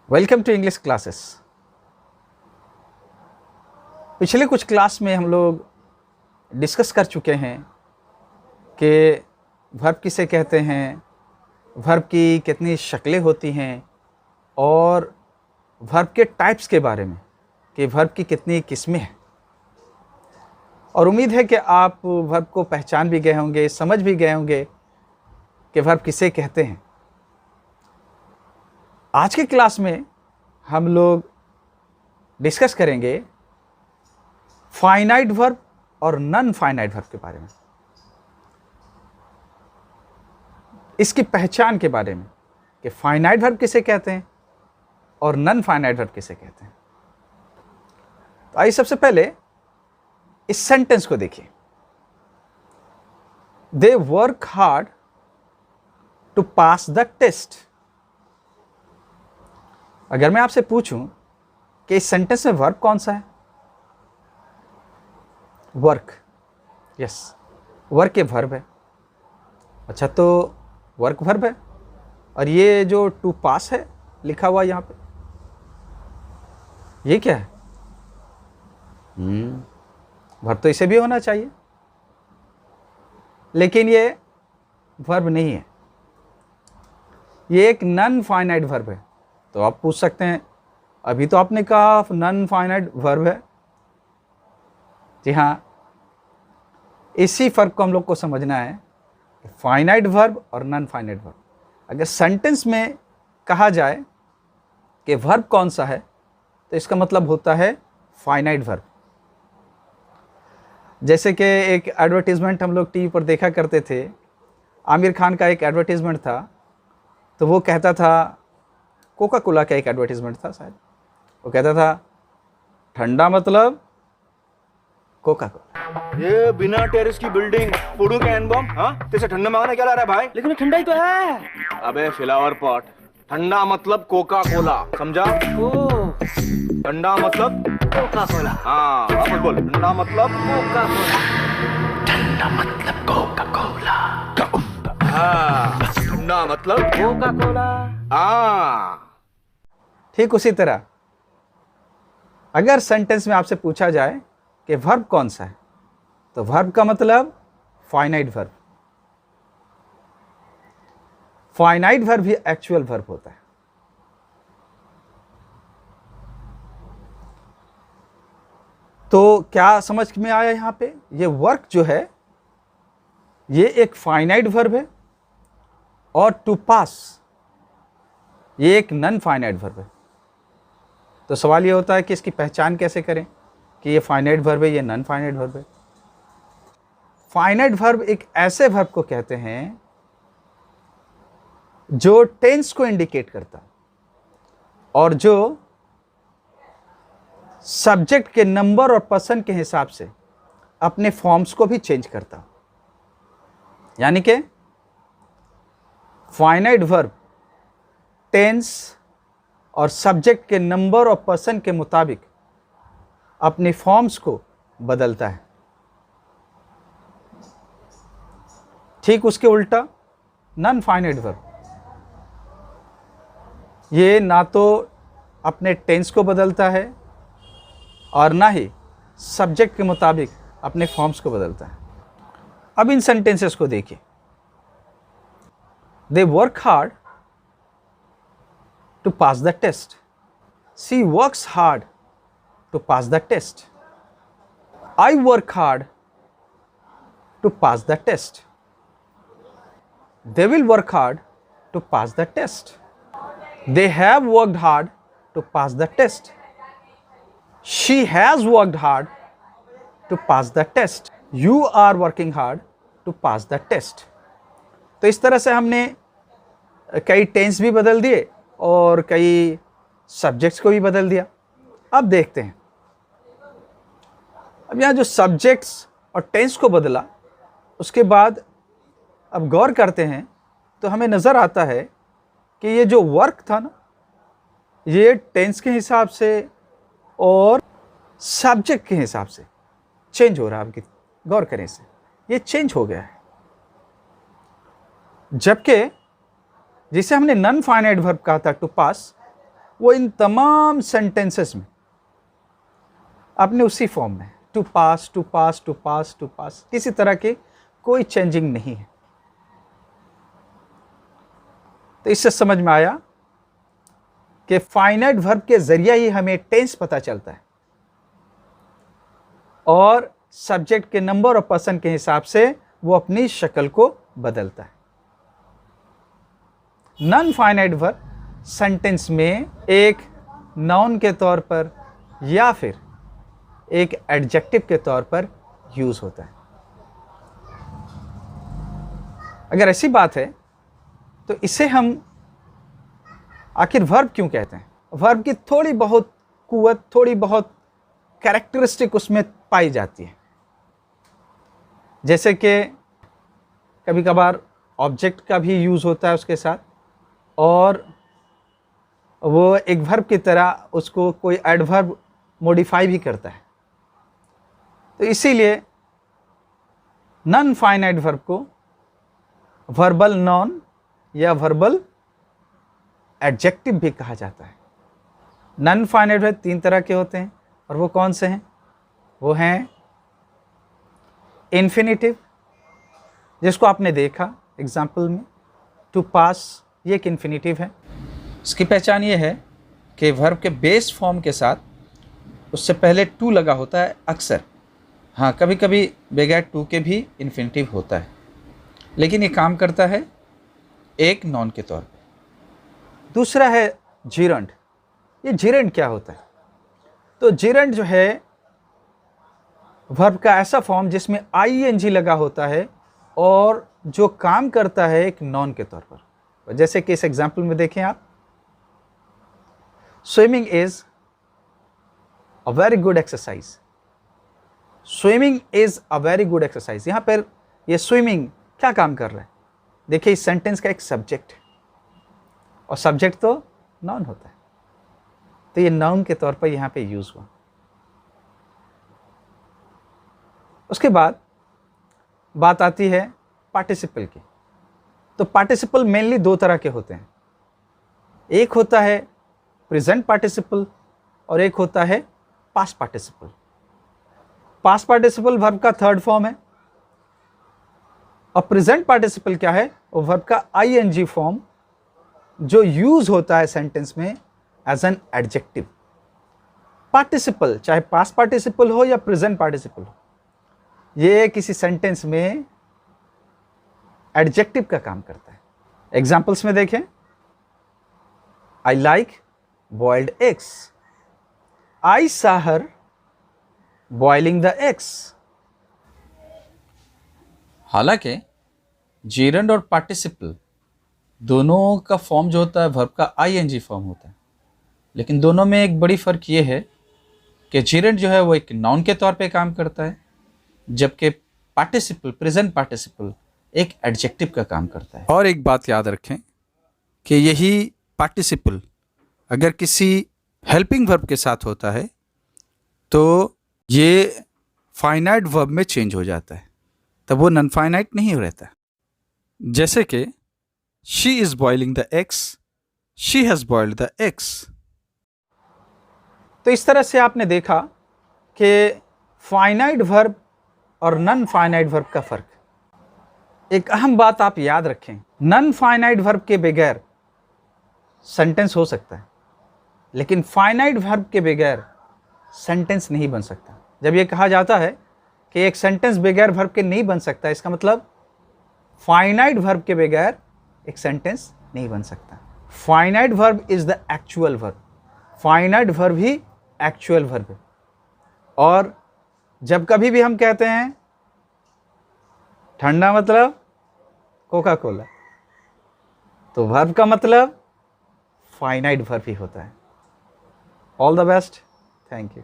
Welcome to English classes. पिछले कुछ class में हम लोग डिस्कस कर चुके हैं कि वर्ब किसे कहते हैं, वर्ब की कितनी शक्लें होती हैं और वर्ब के टाइप्स के बारे में कि वर्ब की कितनी किस्में हैं। और उम्मीद है कि आप वर्ब को पहचान भी गए होंगे, समझ भी गए होंगे कि वर्ब किसे कहते हैं। आज की क्लास में हम लोग डिस्कस करेंगे फाइनाइट वर्ब और नॉन फाइनाइट वर्ब के बारे में, इसकी पहचान के बारे में कि फाइनाइट वर्ब किसे कहते हैं और नॉन फाइनाइट वर्ब किसे कहते हैं। तो आइए सबसे पहले इस सेंटेंस को देखिए। They work hard to pass the test. अगर मैं आपसे पूछूं कि इस सेंटेंस में वर्ब कौन सा है, वर्क, यस, वर्क ये वर्ब है। अच्छा, तो वर्क वर्ब है और ये जो टू पास है लिखा हुआ यहां पे, ये क्या है? वर्ब तो इसे भी होना चाहिए, लेकिन ये वर्ब नहीं है, ये एक नॉन फाइनाइट वर्ब है। तो आप पूछ सकते हैं, अभी तो आपने कहा नॉन फाइनाइट वर्ब है। जी हाँ, इसी फर्क को हम लोग को समझना है कि फाइनाइट वर्ब और नॉन फाइनाइट वर्ब। अगर सेंटेंस में कहा जाए कि वर्ब कौन सा है तो इसका मतलब होता है फाइनाइट वर्ब। जैसे कि एक एडवर्टीजमेंट हम लोग टीवी पर देखा करते थे, आमिर खान का एक एडवर्टीजमेंट था, तो वो कहता था, कोका कोला का एक एडवर्टीजमेंट था शायद, वो कहता था ठंडा मतलब कोका कोला। ये बिना टेरेस की बिल्डिंग, फूडू का एन बम, हाँ? तेरे ठंडा मांगने क्या ला रहा है भाई? लेकिन ठंडा ही तो है। अबे फ्लावर पॉट, ठंडा मतलब कोका कोला, समझा? ओह, ठंडा मतलब कोका कोला। हाँ, अब बोल, ठंडा मतलब कोका कोला। ठंडा मतलब कोका कोला। हाँ, ठंडा मतलब कोका कोला। हाँ। ठीक उसी तरह अगर सेंटेंस में आपसे पूछा जाए कि वर्ब कौन सा है, तो वर्ब का मतलब फाइनाइट वर्ब। फाइनाइट वर्ब भी एक्चुअल वर्ब होता है। तो क्या समझ में आया यहां पे? ये वर्क जो है ये एक फाइनाइट वर्ब है और टू पास ये एक नॉन फाइनाइट वर्ब है। तो सवाल ये होता है कि इसकी पहचान कैसे करें कि ये फाइनाइट वर्ब है, ये नॉन फाइनाइट वर्ब है। फाइनाइट वर्ब एक ऐसे वर्ब को कहते हैं जो टेंस को इंडिकेट करता है और जो सब्जेक्ट के नंबर और पर्सन के हिसाब से अपने फॉर्म्स को भी चेंज करता है। यानी कि फाइनाइट वर्ब टेंस और सब्जेक्ट के नंबर और पर्सन के मुताबिक अपने फॉर्म्स को बदलता है। ठीक उसके उल्टा नॉन फाइनाइट वर्ब ये ना तो अपने टेंस को बदलता है और ना ही सब्जेक्ट के मुताबिक अपने फॉर्म्स को बदलता है। अब इन सेंटेंसेस को देखिए। They work hard to pass the test. She works hard to pass the test. I work hard to pass the test. They will work hard to pass the test. They have worked hard to pass the test. She has worked hard to pass the test. You are working hard to pass the test. तो इस तरह से हमने कई tense भी बदल दिए और कई सब्जेक्ट्स को भी बदल दिया। अब देखते हैं, अब यहाँ जो सब्जेक्ट्स और टेंस को बदला उसके बाद अब गौर करते हैं तो हमें नज़र आता है कि ये जो वर्क था ना, ये टेंस के हिसाब से और सब्जेक्ट के हिसाब से चेंज हो रहा है। आप गौर करें, इसे ये चेंज हो गया है। जबकि जिसे हमने नॉन फाइनाइट वर्ब कहा था टू पास, वो इन तमाम सेंटेंसेस में आपने उसी फॉर्म में टू पास टू पास टू पास टू पास, किसी तरह की कोई चेंजिंग नहीं है। तो इससे समझ में आया कि फाइनाइट वर्ब के जरिए ही हमें टेंस पता चलता है और सब्जेक्ट के नंबर और पर्सन के हिसाब से वो अपनी शक्ल को बदलता है। नॉन फाइनाइट वर्ब सेंटेंस में एक नाउन के तौर पर या फिर एक एडजेक्टिव के तौर पर यूज होता है। अगर ऐसी बात है तो इसे हम आखिर वर्ब क्यों कहते हैं? वर्ब की थोड़ी बहुत कुव्वत, थोड़ी बहुत कैरेक्टरिस्टिक उसमें पाई जाती है। जैसे कि कभी कभार ऑब्जेक्ट का भी यूज़ होता है उसके साथ, और वो एक वर्ब की तरह उसको कोई एडवर्ब मॉडिफाई भी करता है। तो इसीलिए नॉन फाइनाइट वर्ब को वर्बल नाउन या वर्बल एडजेक्टिव भी कहा जाता है। नॉन फाइनाइट वर्ब 3 तरह के होते हैं, और वो कौन से हैं? वो हैं इन्फिनिटिव, जिसको आपने देखा एग्जाम्पल में, टू पास, ये एक इन्फिनिटिव है। इसकी पहचान ये है कि वर्ब के बेस फॉर्म के साथ उससे पहले टू लगा होता है अक्सर। हाँ, कभी कभी बगैर टू के भी इन्फिनिटिव होता है, लेकिन ये काम करता है एक नॉन के तौर पे। दूसरा है जीरंड। ये जीरंड क्या होता है? तो जीरंड जो है वर्ब का ऐसा फॉर्म जिसमें आईएनजी लगा होता है और जो काम करता है एक नॉन के तौर पर। जैसे कि इस एग्जाम्पल में देखें आप, swimming is a very good exercise. Swimming is a very good exercise. यहां पर ये स्विमिंग क्या काम कर रहा है? देखिए, इस सेंटेंस का एक सब्जेक्ट है और सब्जेक्ट तो नाउन होता है, तो ये नाउन के तौर पर यहां पे यूज हुआ। उसके बाद बात आती है पार्टिसिपल की। तो पार्टिसिपल मेनली 2 तरह के होते हैं। एक होता है प्रेजेंट पार्टिसिपल और एक होता है past participle. Past participle verb का 3rd फॉर्म है, और प्रेजेंट पार्टिसिपल क्या है? वो वर्ब का आईएनजी फॉर्म जो यूज होता है सेंटेंस में एज एन एडजेक्टिव। पार्टिसिपल चाहे पास्ट पार्टिसिपल हो या प्रेजेंट पार्टिसिपल हो, ये किसी सेंटेंस में एडजेक्टिव का काम करता है। एग्जाम्पल्स में देखें, I like boiled eggs. I saw her boiling the eggs. हालांकि जीरंड और पार्टिसिपल दोनों का फॉर्म जो होता है वर्ब का आईएनजी फॉर्म होता है, लेकिन दोनों में एक बड़ी फ़र्क ये है कि जीरंड जो है वो एक नाउन के तौर पे काम करता है, जबकि पार्टिसिपल, प्रेजेंट पार्टिसिपल एक एडजेक्टिव का काम करता है। और एक बात याद रखें कि यही पार्टिसिपल अगर किसी हेल्पिंग वर्ब के साथ होता है तो ये फाइनाइट वर्ब में चेंज हो जाता है, तब वो नॉन फाइनाइट नहीं रहता। जैसे कि she is boiling the eggs, she has boiled the eggs. तो इस तरह से आपने देखा कि फाइनाइट वर्ब और नॉन फाइनाइट वर्ब का फर्क। एक अहम बात आप याद रखें, नॉन फाइनाइट वर्ब के बगैर सेंटेंस हो सकता है, लेकिन फाइनाइट वर्ब के बगैर सेंटेंस नहीं बन सकता। जब ये कहा जाता है कि एक सेंटेंस बगैर वर्ब के नहीं बन सकता, इसका मतलब फाइनाइट वर्ब के बगैर एक सेंटेंस नहीं बन सकता। Finite verb is the actual verb. Finite verb he actual verb है। और जब कभी भी हम कहते हैं ठंडा मतलब कोका कोला, तो वर्ब का मतलब फाइनाइट वर्ब ही होता है। All the best, thank you.